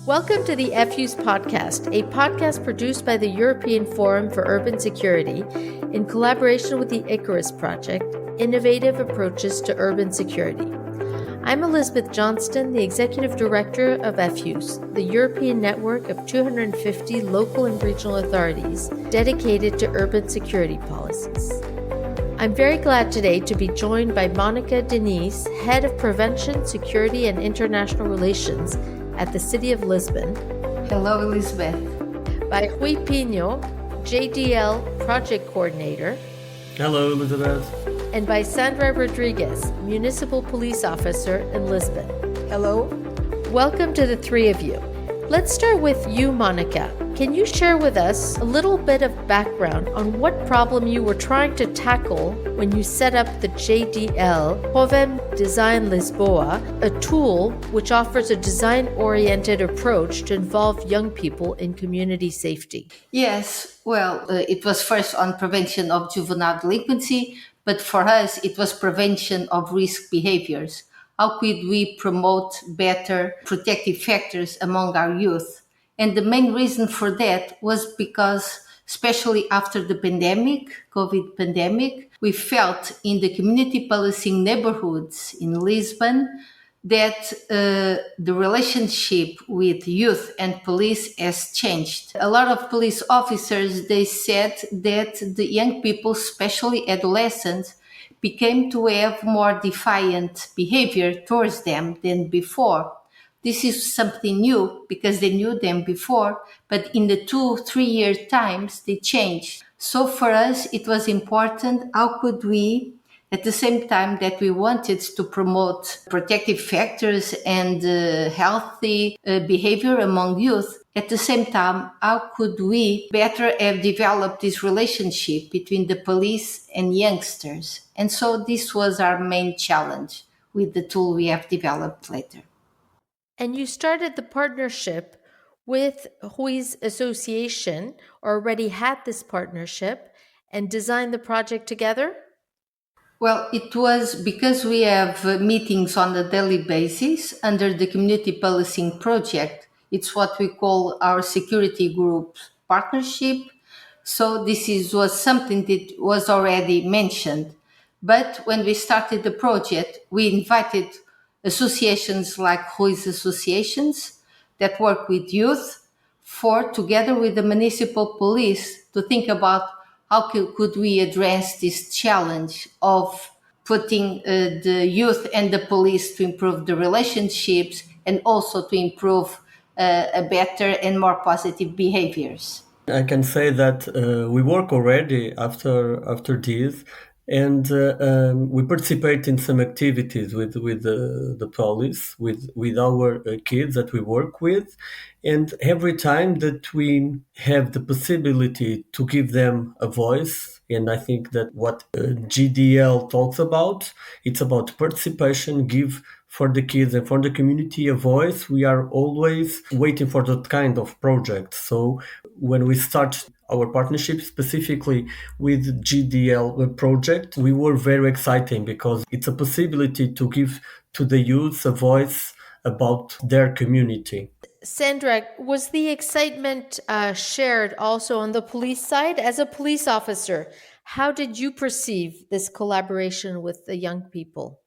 Welcome to the Efus podcast, a podcast produced by the European Forum for Urban Security in collaboration with the IcARUS project, Innovative Approaches to Urban Security. I'm Elizabeth Johnston, the Executive Director of Efus, the European network of 250 local and regional authorities dedicated to urban security policies. I'm very glad today to be joined by Monica Diniz, Head of Prevention, Security and International Relations at the City of Lisbon. Hello, Elizabeth. By Rui Pino, JDL Project Coordinator. Hello, Elizabeth. And by Sandra Rodriguez, Municipal Police Officer in Lisbon. Hello. Welcome to the three of you. Let's start with you, Monica. Can you share with us a little bit of background on what problem you were trying to tackle when you set up the JDL, Design Lisbon, a tool which offers a design-oriented approach to involve young people in community safety? Yes, it was first on prevention of juvenile delinquency, but for us, it was prevention of risk behaviors. How could we promote better protective factors among our youth? And the main reason for that was because, especially after the COVID pandemic, we felt in the community policing neighborhoods in Lisbon that the relationship with youth and police has changed. A lot of police officers, they said that the young people, especially adolescents, became to have more defiant behavior towards them than before. This is something new because they knew them before, but in the 2-3 year times, they changed. So for us, it was important. How could we, at the same time that we wanted to promote protective factors and healthy behavior among youth, at the same time, how could we better have developed this relationship between the police and youngsters? And so this was our main challenge with the tool we have developed later. And you started the partnership with Rui's association, or already had this partnership, and designed the project together? Well, it was because we have meetings on a daily basis under the Community Policing Project. It's what we call our security group partnership. So was something that was already mentioned. But when we started the project, we invited associations like Rui's associations that work with youth together with the municipal police, to think about how could we address this challenge of putting the youth and the police to improve the relationships and also to improve a better and more positive behaviors. I can say that we work already after this, and we participate in some activities with the police, with our kids that we work with, and every time that we have the possibility to give them a voice, and I think that what GDL talks about, it's about participation, give for the kids and for the community a voice. We are always waiting for that kind of project. So when we start our partnership specifically with GDL project, we were very exciting because it's a possibility to give to the youth a voice about their community. Sandra, was the excitement shared also on the police side? As a police officer, how did you perceive this collaboration with the young people?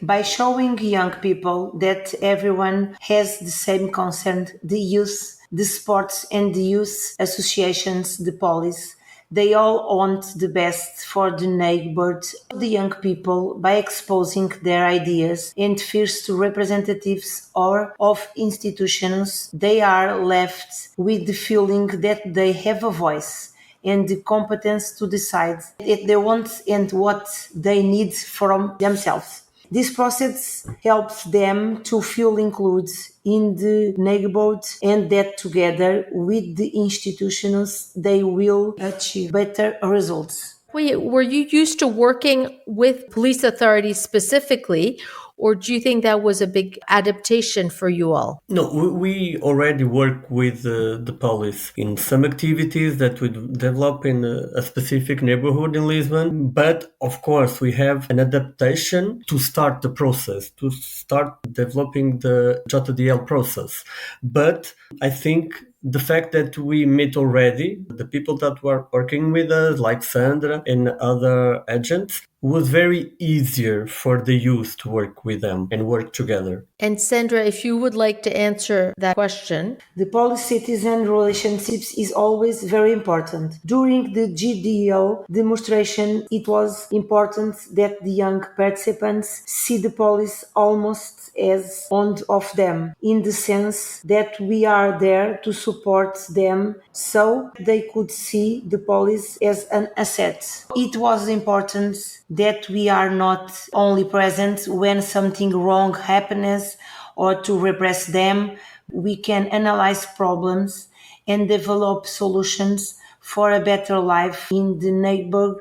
By showing young people that everyone has the same concern, the youth, the sports and the youth associations, the police, they all want the best for the neighborhood, the young people, by exposing their ideas and fears to representatives or of institutions. They are left with the feeling that they have a voice and the competence to decide what they want and what they need from themselves. This process helps them to feel included in the neighborhood, and that together with the institutions they will achieve better results. Were you used to working with police authorities specifically, or do you think that was a big adaptation for you all? No, we already work with the police in some activities that we develop in a specific neighborhood in Lisbon. But of course, we have an adaptation to start the process, to start developing the JDL process. But I think the fact that we meet already, the people that were working with us, like Sandra and other agents, was very easier for the youth to work with them and work together. And Sandra, if you would like to answer that question. The police-citizen relationships is always very important. During the GDL demonstration, it was important that the young participants see the police almost as one of them, in the sense that we are there to support them so they could see the police as an asset. It was important that we are not only present when something wrong happens or to repress them. We can analyze problems and develop solutions for a better life in the neighborhood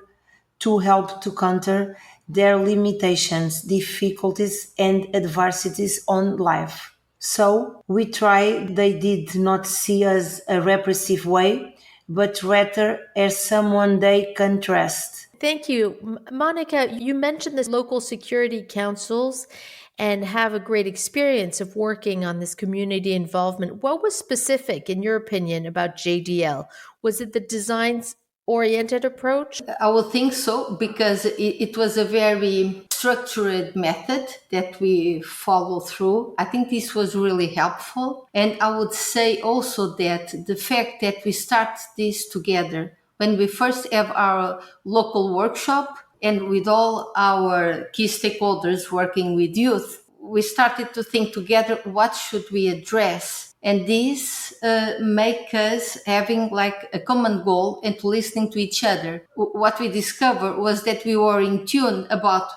to help to counter their limitations, difficulties, and adversities on life. So we try they did not see us a repressive way, but rather as someone they can trust. Thank you. Monica, you mentioned the local security councils and have a great experience of working on this community involvement. What was specific, in your opinion, about JDL? Was it the designs oriented approach? I would think so, because it was a very structured method that we follow through. I think this was really helpful. And I would say also that the fact that we start this together, when we first have our local workshop and with all our key stakeholders working with youth, we started to think together, what should we address? And this make us having like a common goal and to listening to each other. What we discovered was that we were in tune about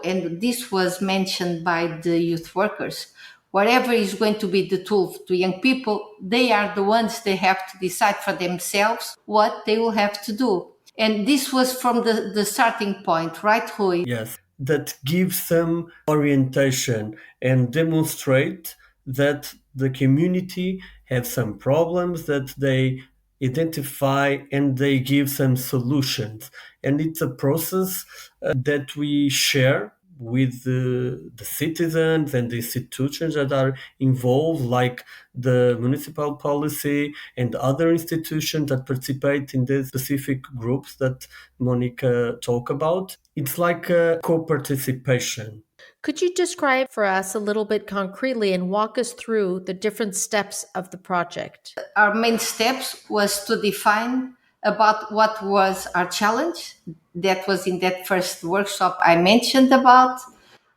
and this was mentioned by the youth workers. Whatever is going to be the tool to young people, they are the ones they have to decide for themselves what they will have to do. And this was from the starting point, right, Rui? Yes, that gives some orientation and demonstrate that the community has some problems that they identify and they give some solutions. And it's a process that we share with the citizens and the institutions that are involved, like the municipal policy and other institutions that participate in the specific groups that Monica talked about. It's like a co-participation. Could you describe for us a little bit concretely and walk us through the different steps of the project? Our main steps was to define about what was our challenge. That was in that first workshop I mentioned about.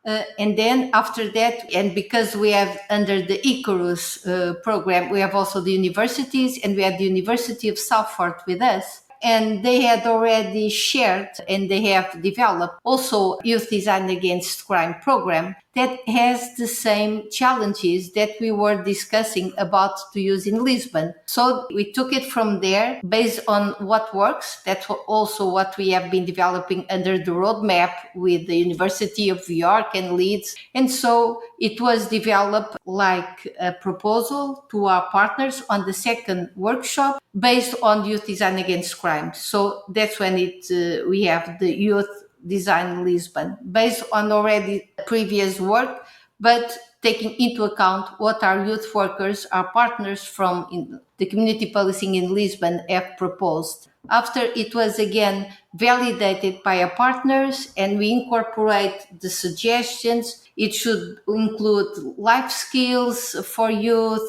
And then after that, and because we have under the IcARUS program, we have also the universities, and we have the University of Salford with us. And they had already shared and they have developed also Youth Design Against Crime program that has the same challenges that we were discussing about to use in Lisbon. So we took it from there based on what works. That's also what we have been developing under the roadmap with the University of York and Leeds. And so it was developed like a proposal to our partners on the second workshop based on Youth Design Against Crime. So that's when we have the Youth Design Lisbon, based on already previous work, but taking into account what our youth workers, our partners from the community policing in Lisbon have proposed. After it was again validated by our partners and we incorporate the suggestions, it should include life skills for youth.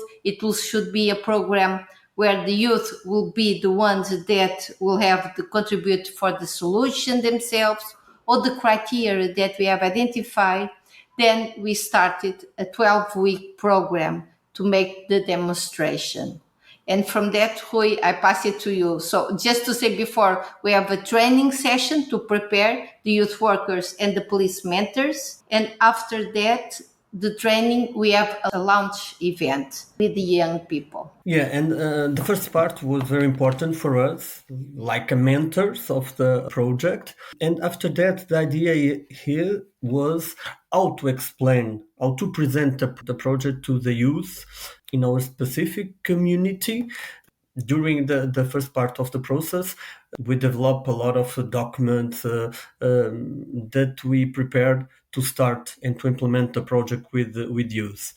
Should be a program where the youth will be the ones that will have to contribute for the solution themselves, or the criteria that we have identified. Then we started a 12-week program to make the demonstration. And from that, Rui, I pass it to you. So just to say before, we have a training session to prepare the youth workers and the police mentors. And after that, the training, we have a launch event with the young people. Yeah, and the first part was very important for us, like a mentors of the project. And after that, the idea here was how to explain, how to present the project to the youth in our specific community. During the first part of the process, we developed a lot of documents that we prepared to start and to implement the project with youth.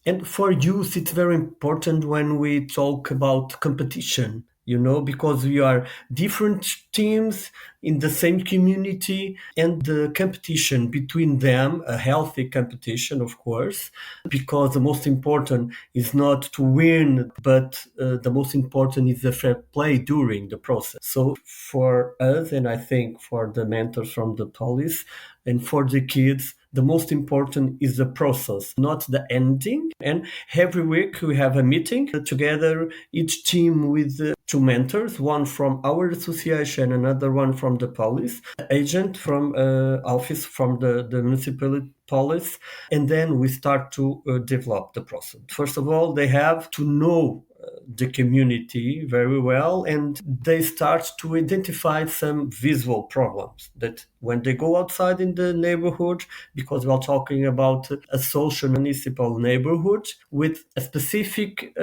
And for youth, it's very important when we talk about competition, because we are different teams in the same community, and the competition between them, a healthy competition, of course, because the most important is not to win, but the most important is the fair play during the process. So for us, and I think for the mentors from the police and for the kids, the most important is the process, not the ending. And every week we have a meeting together, each team with two mentors, one from our association, another one from the police, agent from office from the municipal police. And then we start to develop the process. First of all, they have to know the community very well, and they start to identify some visual problems that when they go outside in the neighborhood, because we are talking about a social municipal neighborhood with a specific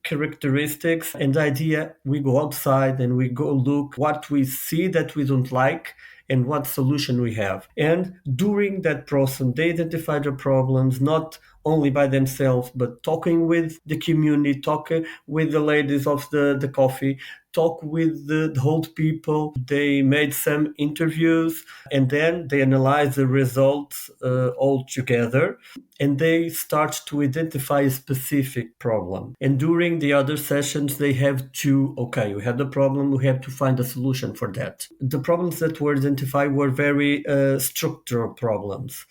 characteristics and idea, we go outside and we go look what we see that we don't like and what solution we have. And during that process, they identify the problems, not only by themselves, but talking with the community, talking with the ladies of the coffee, talk with the old people. They made some interviews, and then they analyze the results all together, and they start to identify a specific problem. And during the other sessions, they have to, okay, we have the problem, we have to find a solution for that. The problems that were identified were very structural problems.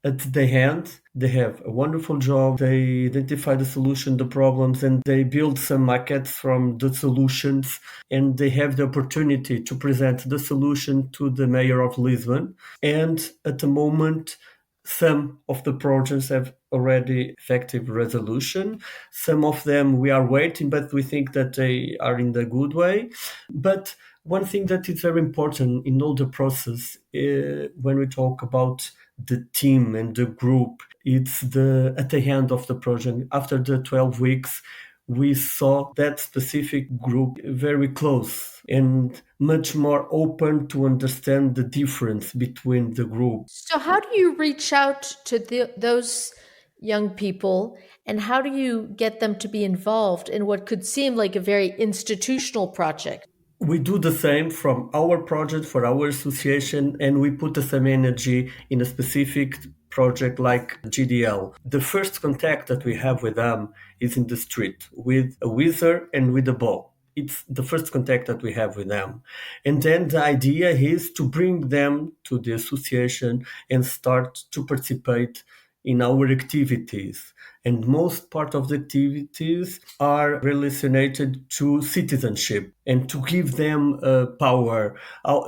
At the end, they have a wonderful job. They identify the solution, the problems, and they build some maquettes from the solutions. And they have the opportunity to present the solution to the mayor of Lisbon. And at the moment, some of the projects have already effective resolution. Some of them we are waiting, but we think that they are in the good way. But one thing that is very important in all the process, when we talk about the team and the group, it's at the end of the project, after the 12 weeks, we saw that specific group very close and much more open to understand the difference between the groups. So, how do you reach out to those young people, and how do you get them to be involved in what could seem like a very institutional project? We do the same from our project for our association, and we put the same energy in a specific project like JDL. The first contact that we have with them is in the street with a whizzer and with a ball. It's the first contact that we have with them. And then the idea is to bring them to the association and start to participate in our activities. And most part of the activities are related to citizenship and to give them power,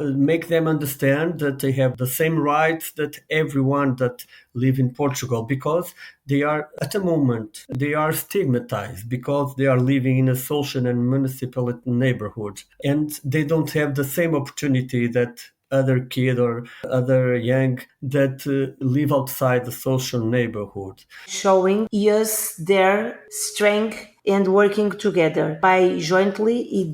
make them understand that they have the same rights that everyone that live in Portugal, because they are, at the moment, they are stigmatized because they are living in a social and municipal neighborhood, and they don't have the same opportunity that other kid or other young that live outside the social neighborhood. Showing us their strength and working together by jointly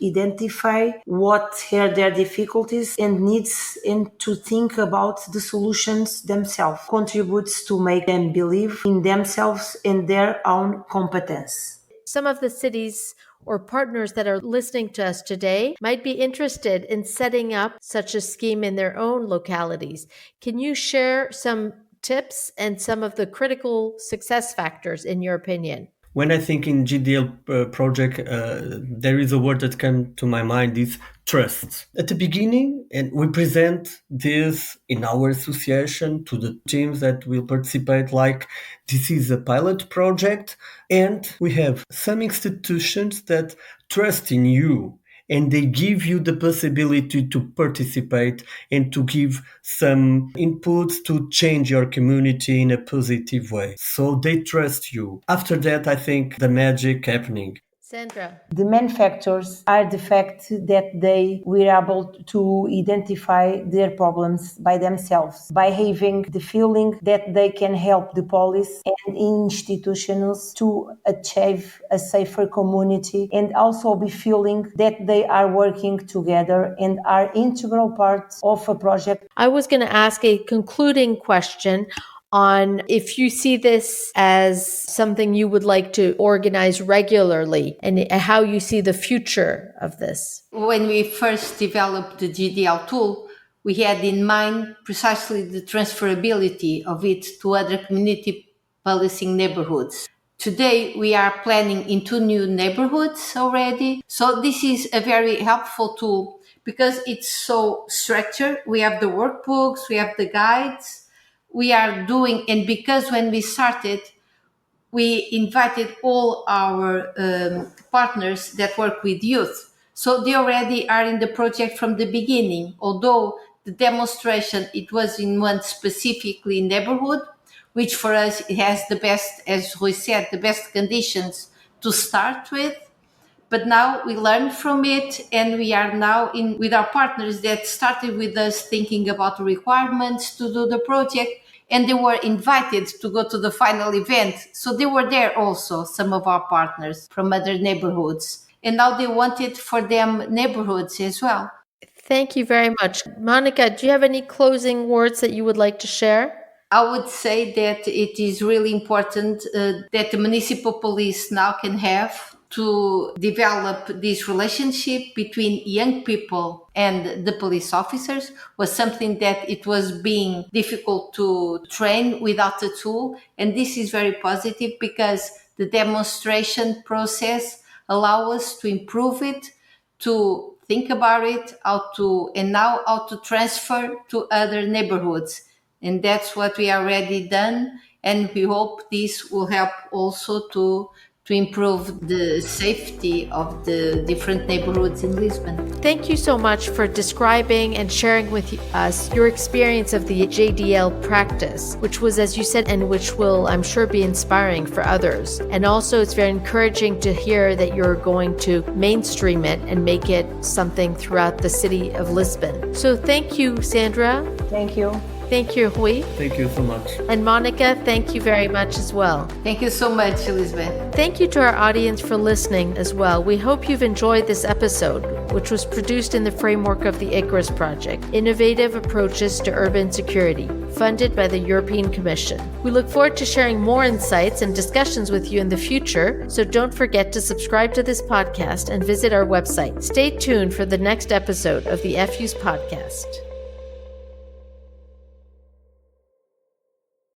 identify what are their difficulties and needs, and to think about the solutions themselves contributes to make them believe in themselves and their own competence. Some of the cities or partners that are listening to us today might be interested in setting up such a scheme in their own localities. Can you share some tips and some of the critical success factors in your opinion? When I think in JDL project, there is a word that came to my mind is trust. At the beginning, and we present this in our association to the teams that will participate, like this is a pilot project, and we have some institutions that trust in you and they give you the possibility to participate and to give some inputs to change your community in a positive way. So they trust you. After that, I think the magic happening. Sandra. The main factors are the fact that they were able to identify their problems by themselves, by having the feeling that they can help the police and institutions to achieve a safer community, and also be feeling that they are working together and are integral parts of a project. I was going to ask a concluding question on if you see this as something you would like to organize regularly and how you see the future of this. When we first developed the JDL tool, we had in mind precisely the transferability of it to other community policing neighborhoods. Today, we are planning in 2 new neighborhoods already. So this is a very helpful tool because it's so structured. We have the workbooks, we have the guides. We are doing, and because when we started, we invited all our partners that work with youth. So they already are in the project from the beginning, although the demonstration, it was in one specifically neighborhood, which for us it has the best, as Rui said, the best conditions to start with. But now we learn from it, and we are now in with our partners that started with us thinking about the requirements to do the project, and they were invited to go to the final event. So they were there also, some of our partners from other neighborhoods. And now they want it for them neighborhoods as well. Thank you very much. Monica, do you have any closing words that you would like to share? I would say that it is really important that the municipal police now can have to develop this relationship between young people and the police officers was something that it was being difficult to train without the tool. And this is very positive because the demonstration process allows us to improve it, to think about it, how to transfer to other neighborhoods. And that's what we already done. And we hope this will help also to improve the safety of the different neighborhoods in Lisbon. Thank you so much for describing and sharing with us your experience of the JDL practice, which was, as you said, and which will, I'm sure, be inspiring for others. And also, it's very encouraging to hear that you're going to mainstream it and make it something throughout the city of Lisbon. So thank you, Sandra. Thank you. Thank you, Rui. Thank you so much. And Monica, thank you very much as well. Thank you so much, Elizabeth. Thank you to our audience for listening as well. We hope you've enjoyed this episode, which was produced in the framework of the IcARUS project, Innovative Approaches to Urban Security, funded by the European Commission. We look forward to sharing more insights and discussions with you in the future, so don't forget to subscribe to this podcast and visit our website. Stay tuned for the next episode of the Efus podcast.